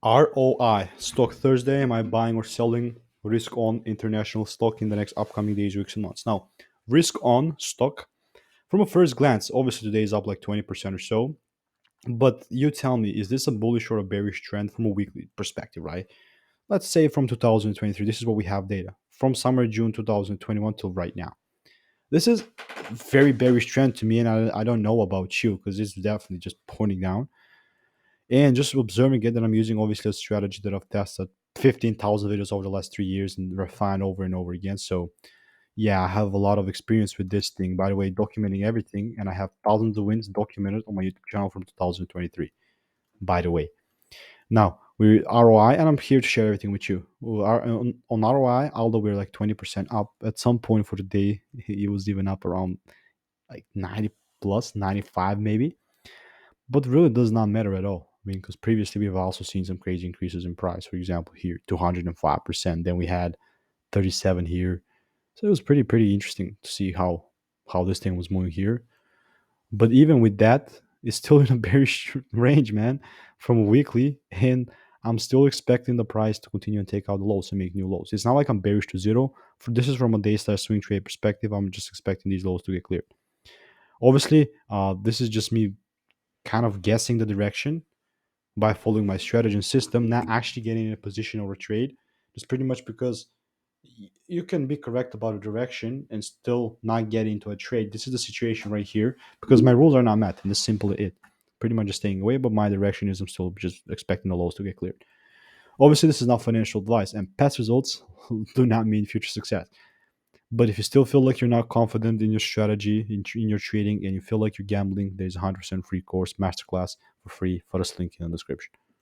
ROI Stock Thursday. Am I buying or selling risk on international stock in the next upcoming days, weeks, and months? Now, risk on stock, from a first glance, obviously today is up like 20% or so. But you tell me, is this a bullish or a bearish trend from a weekly perspective, right? Let's say from 2023, this is what we have data from summer, June 2021 till right now. This is very bearish trend to me, and I don't know about you because it's definitely just pointing down. And just observing it, that I'm using obviously a strategy that I've tested 15,000 videos over the last 3 years and refined over and over again. So yeah, I have a lot of experience with this thing. By the way, documenting everything, and I have thousands of wins documented on my YouTube channel from 2023. By the way, now we ROI, and I'm here to share everything with you. On ROI, although we're like 20% up, at some point for the day, it was even up around like 90 plus, 95 maybe. But really does not matter at all. I mean, because previously we've also seen some crazy increases in price. For example, here 205%. Then we had 37 here. So it was pretty interesting to see how this thing was moving here. But even with that, it's still in a bearish range, man, from a weekly, and I'm still expecting the price to continue and take out the lows and make new lows. It's not like I'm bearish to zero. For this is from a day slash swing trade perspective. I'm just expecting these lows to get cleared. Obviously, this is just me kind of guessing the direction by following my strategy and system, not actually getting in a position or a trade. Just pretty much because you can be correct about a direction and still not get into a trade. This is the situation right here because my rules are not met, and this simple it. Pretty much just staying away, but my direction is I'm still just expecting the lows to get cleared. Obviously, this is not financial advice, and past results do not mean future success. But if you still feel like you're not confident in your strategy, in your trading, and you feel like you're gambling, there's a 100% free course masterclass for free. For us, link in the description.